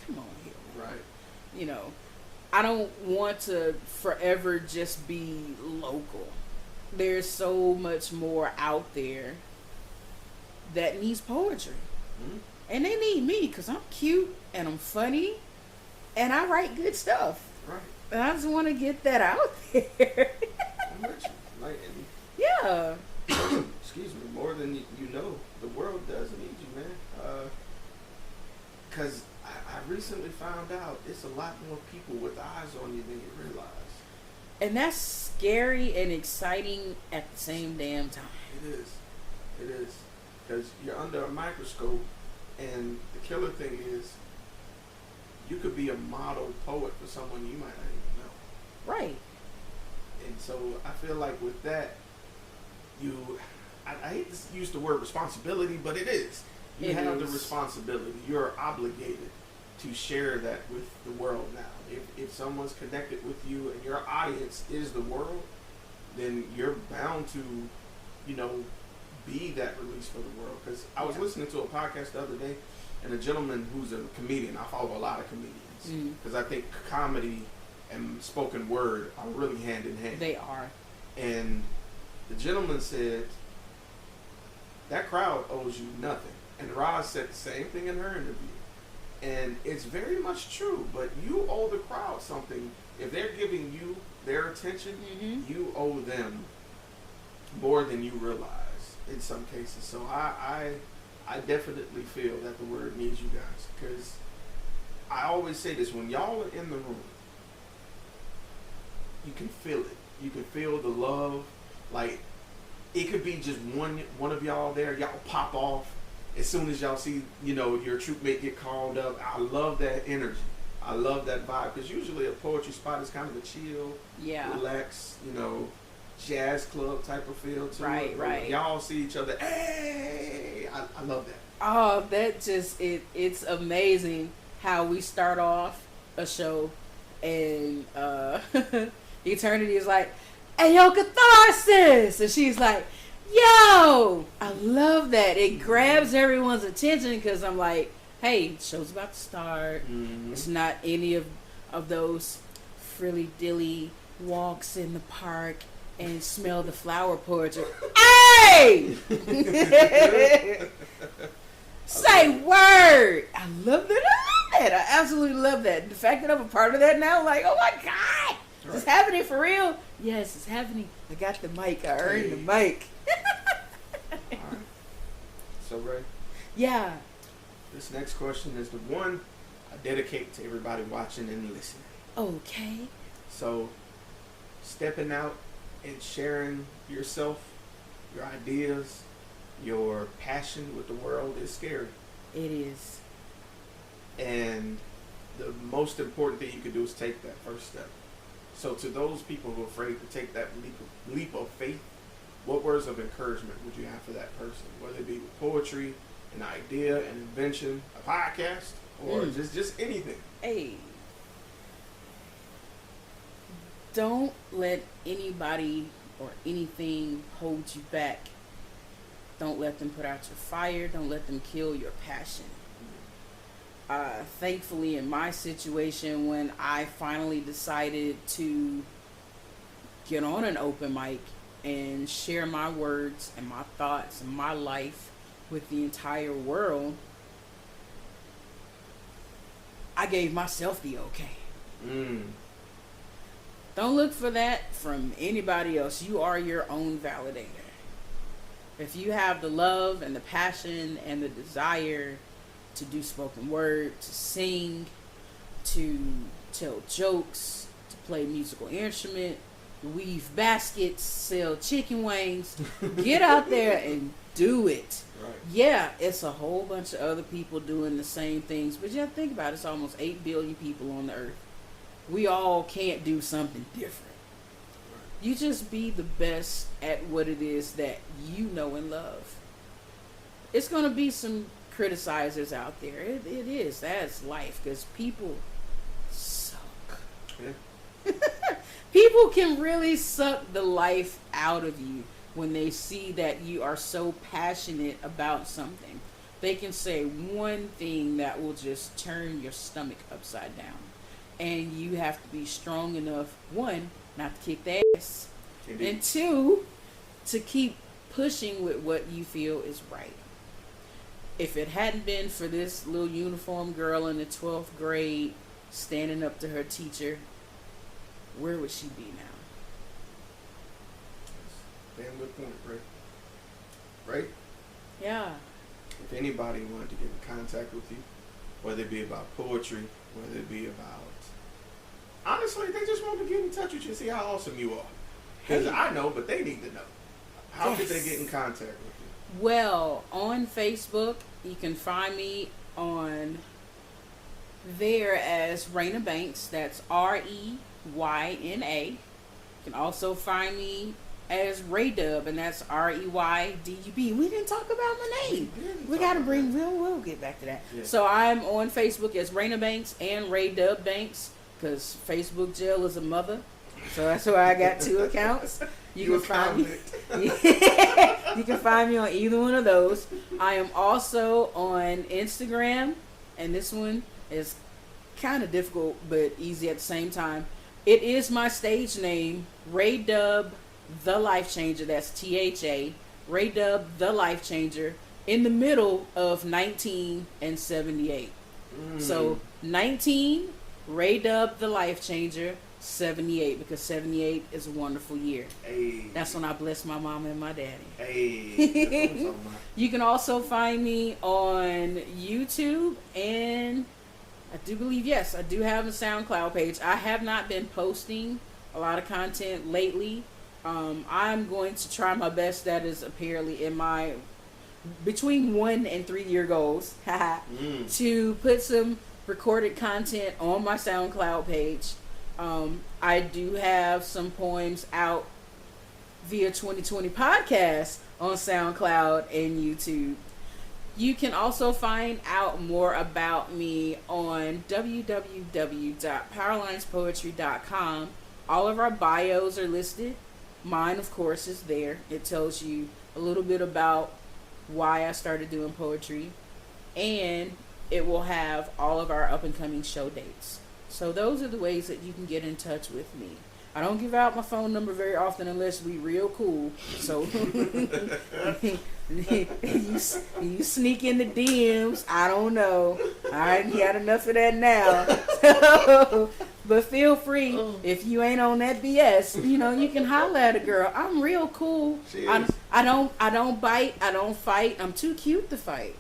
come on here. Right. You know, I don't want to forever just be local. There's so much more out there that needs poetry. Mm-hmm. And they need me because I'm cute and I'm funny and I write good stuff. Right. And I just want to get that out there. I'm with you. Like, and Yeah. excuse me, more than you know, the world does need you, man. Because I recently found out it's a lot more people with eyes on you than you realize. And that's scary and exciting at the same damn time. It is. It is. Because you're under a microscope, and the killer thing is, you could be a model poet for someone you might not even know. Right. And so I feel like with that, I hate to use the word responsibility, but it is. You have the responsibility. You're obligated to share that with the world now. If someone's connected with you and your audience is the world, then you're bound to, be that release for the world. Because I was listening to a podcast the other day, and a gentleman who's a comedian, I follow a lot of comedians, because I think comedy and spoken word are really hand in hand. They are. And the gentleman said, that crowd owes you nothing. And Roz said the same thing in her interview. And it's very much true, but you owe the crowd something. If they're giving you their attention, you owe them more than you realize. in some cases. So I definitely feel that the word needs you guys, because I always say this: when y'all are in the room, you can feel it. You can feel the love. Like, it could be just one of y'all there. Y'all pop off as soon as y'all see, your troop mate get called up. I love that energy. I love that vibe, because usually a poetry spot is kind of a chill, relax, jazz club type of feel to it. Right. Y'all see each other. Hey, I love that. Oh, that just it's amazing how we start off a show and Eternity is like, "Hey, yo, catharsis," and she's like, "Yo," I love that. It grabs everyone's attention, because I'm like, hey, show's about to start. Mm-hmm. It's not any of those frilly dilly walks in the park and smell the flower poetry. Hey! Say word! I love that. I absolutely love that. The fact that I'm a part of that now, I'm like, oh my God! Is this happening for real? Yes, it's happening. I got the mic. I earned the mic. All right. So, Ray? Yeah. This next question is the one I dedicate to everybody watching and listening. Okay. So, stepping out and sharing yourself, your ideas, your passion with the world is scary. It is. And the most important thing you can do is take that first step. So to those people who are afraid to take that leap of faith, what words of encouragement would you have for that person? Whether it be with poetry, an idea, an invention, a podcast, or just anything. Hey. Don't let anybody or anything hold you back. Don't let them put out your fire. Don't let them kill your passion. Thankfully, in my situation, when I finally decided to get on an open mic and share my words and my thoughts and my life with the entire world, I gave myself the okay. Don't look for that from anybody else. You are your own validator. If you have the love and the passion and the desire to do spoken word, to sing, to tell jokes, to play musical instrument, weave baskets, sell chicken wings, get out there and do it. Right. Yeah, it's a whole bunch of other people doing the same things, but you have to think about it, it's almost 8 billion people on the earth. We all can't do something different. You just be the best at what it is that you know and love. It's going to be some criticizers out there. It is. That's life, because people suck. Yeah. People can really suck the life out of you when they see that you are so passionate about something. They can say one thing that will just turn your stomach upside down. And you have to be strong enough, one, not to kick their ass, Indeed. and two, to keep pushing with what you feel is right. If it hadn't been for this little uniform girl in the 12th grade standing up to her teacher, where would she be now? Damn good point, Ray. Right? Yeah. If anybody wanted to get in contact with you, whether it be about poetry, whether it be about... Honestly, they just want to get in touch with you and see how awesome you are. Because I know, but they need to know. How could they get in contact with you? Well, on Facebook, you can find me on there as Reyna Banks. That's REYNA. You can also find me as ReyDub, and that's REYDUB. We didn't talk about my name. We gotta bring. We'll get back to that. Yeah. So I'm on Facebook as Reyna Banks and ReyDub Banks, because Facebook jail is a mother. So that's why I got 2 accounts. You can find me. You can find me on either one of those. I am also on Instagram, and this one is kind of difficult but easy at the same time. It is my stage name, ReyDub the Life Changer. That's THA. ReyDub the Life Changer. In the middle of 19 and 78. So 19, ReyDub the Life Changer. 78, because 78 is a wonderful year. Hey. That's when I bless my mom and my daddy. Hey. That's what I'm talking about. You can also find me on YouTube, and I do believe, yes, I do have a SoundCloud page. I have not been posting a lot of content lately. I'm going to try my best. That is apparently in my between 1 and 3 year goals to put some recorded content on my SoundCloud page. I do have some poems out via 2020 podcast on SoundCloud and YouTube. You can also find out more about me on www.powerlinespoetry.com. All of our bios are listed. Mine, of course, is there. It tells you a little bit about why I started doing poetry, and it will have all of our up and coming show dates. So those are the ways that you can get in touch with me. I don't give out my phone number very often unless we real cool. So you sneak in the DMs. I don't know. I got enough of that now. But feel free, if you ain't on that BS, you can holler at a girl. I'm real cool. I don't bite. I don't fight. I'm too cute to fight.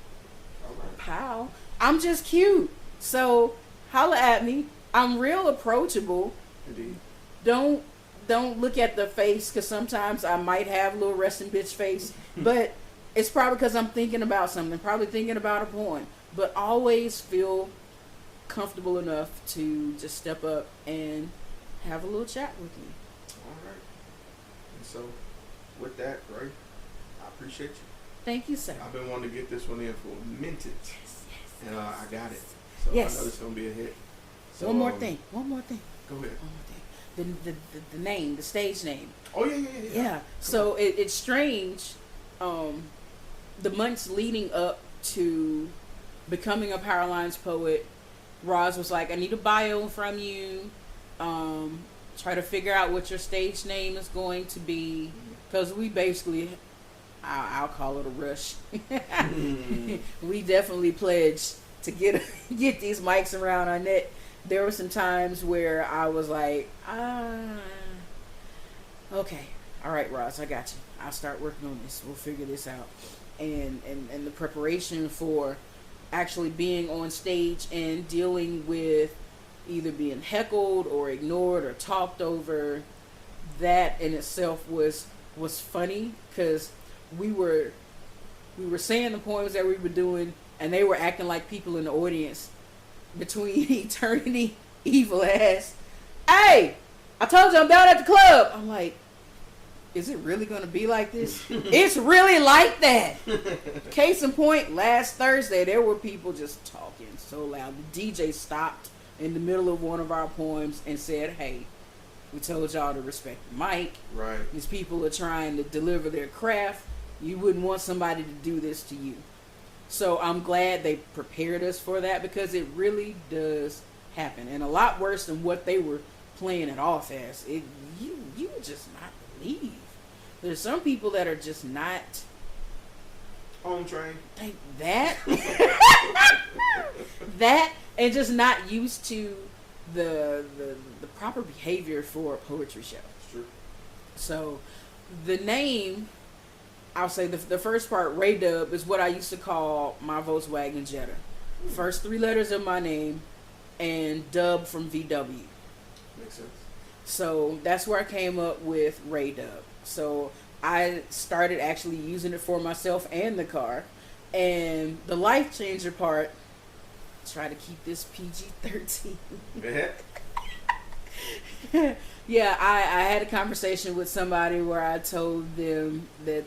How? I'm just cute. So holler at me. I'm real approachable. Indeed. Don't look at the face, because sometimes I might have a little resting bitch face, but it's probably because I'm thinking about something, probably thinking about a poem. But always feel comfortable enough to just step up and have a little chat with me. All right. And so, with that, Ray, I appreciate you. Thank you, sir. I've been wanting to get this one in for a minute. Yes. And I got it. So Yes. I know it's going to be a hit. So, One more thing. Go ahead. One more thing. The name, the stage name. Oh, yeah. Yeah. So it's strange. The months leading up to becoming a Powerlines poet, Roz was like, I need a bio from you. Try to figure out what your stage name is going to be. Because we basically, I'll call it a rush. We definitely pledged to get these mics around our neck. There were some times where I was like, okay, all right, Roz, I got you. I'll start working on this. We'll figure this out. And the preparation for actually being on stage and dealing with either being heckled or ignored or talked over, that in itself was funny, because we were saying the poems that we were doing, and they were acting like people in the audience. Between eternity, evil ass. Hey, I told you I'm down at the club. I'm like, is it really going to be like this? It's really like that. Case in point, last Thursday, there were people just talking so loud. The DJ stopped in the middle of one of our poems and said, hey, we told y'all to respect the mic. Right. These people are trying to deliver their craft. You wouldn't want somebody to do this to you. So I'm glad they prepared us for that, because it really does happen, and a lot worse than what they were playing it off as. You would just not believe. There's some people that are just not Home train. like that, and just not used to the proper behavior for a poetry show. That's true. So the name, I'll say the first part, ReyDub, is what I used to call my Volkswagen Jetta. First 3 letters of my name, and dub from VW. Makes sense. So that's where I came up with ReyDub. So I started actually using it for myself and the car. And the life changer part, try to keep this PG-13. Yeah, I had a conversation with somebody where I told them that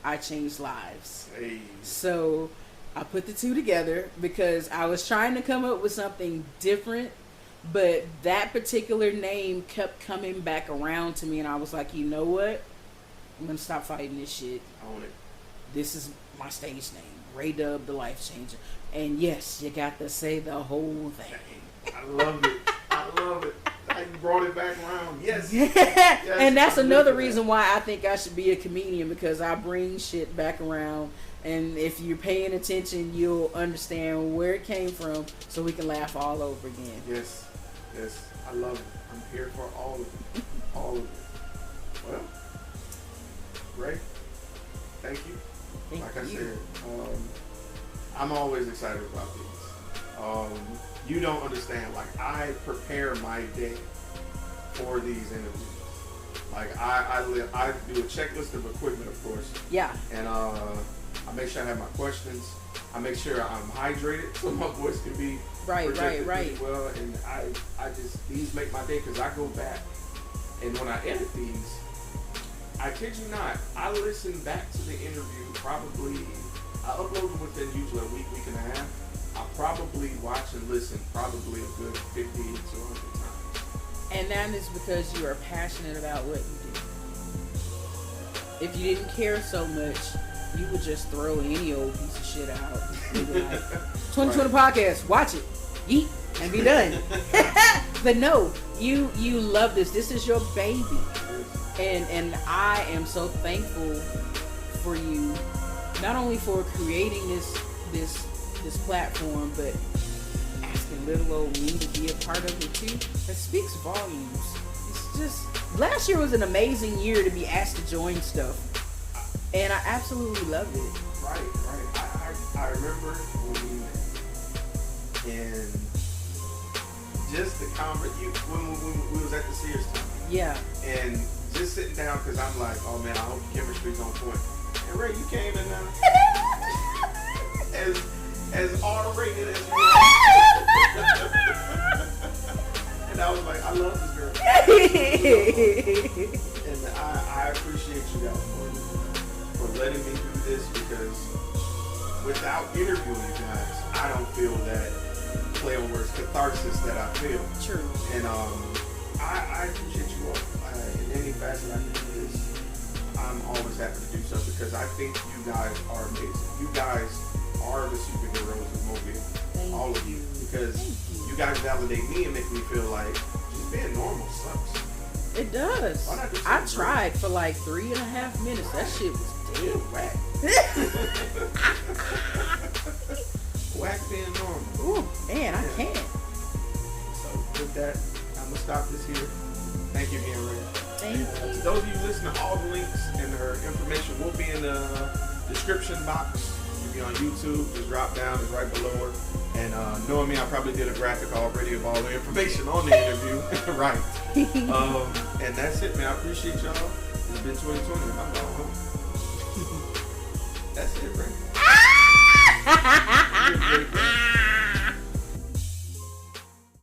I changed lives. Hey. So I put the two together because I was trying to come up with something different, but that particular name kept coming back around to me, and I was like, you know what? I'm going to stop fighting this shit. Own it. This is my stage name, ReyDub, the Life Changer. And yes, you got to say the whole thing. I love it. I love it. How you brought it back around. Yes. Yes, and that's another reason why I think I should be a comedian, because I bring shit back around. And if you're paying attention, you'll understand where it came from, so we can laugh all over again. Yes. I love it. I'm here for all of it. All of it. Well, Ray, thank you. Like I said, I'm always excited about these. You don't understand. Like, I prepare my day for these interviews. Like, I do a checklist of equipment, of course. Yeah. And I make sure I have my questions. I make sure I'm hydrated so my voice can be projected pretty well. And I just, these make my day because I go back. And when I edit these, I kid you not, I listen back to the interview probably, I upload them within usually a week and a half. I probably watch and listen probably a good 50 to 100 times. And that is because you are passionate about what you do. If you didn't care so much, you would just throw any old piece of shit out. You'd be like, 2020 podcast, watch it, yeet, and be done. But no, you love this. This is your baby. And I am so thankful for you, not only for creating this platform, but asking little old me to be a part of it too. That speaks volumes. It's just, last year was an amazing year to be asked to join stuff, and I absolutely loved it. Right. I remember when we met, and just the when we was at the Sears time. Yeah. And just sitting down, because I'm like, oh man, I hope the chemistry's on point. And Ray, you came in now as R-rated as you are. And I was like, I love this girl. And I appreciate you guys for letting me do this, because without interviewing you guys, I don't feel that play on words catharsis that I feel. True. And I appreciate you all. In any facet I can do this, I'm always happy to do so, because I think you guys are amazing. You guys are the superheroes of Mobile. Thank all of you. Because you guys validate me and make me feel like just being normal sucks. It does. I tried for like 3.5 minutes. That shit was dead whack. Whack being normal. Ooh, man, I can't. So with that, I'm gonna stop this here. Thank you again, Ray. Thank you. To those of you listening, all the links and her information will be in the description box. If you're on YouTube, just drop down, it's right below her. And knowing me, I probably did a graphic already of all the information on the interview. Right. And that's it, man. I appreciate y'all. It's been 2020. I'm going home. That's it, Ray.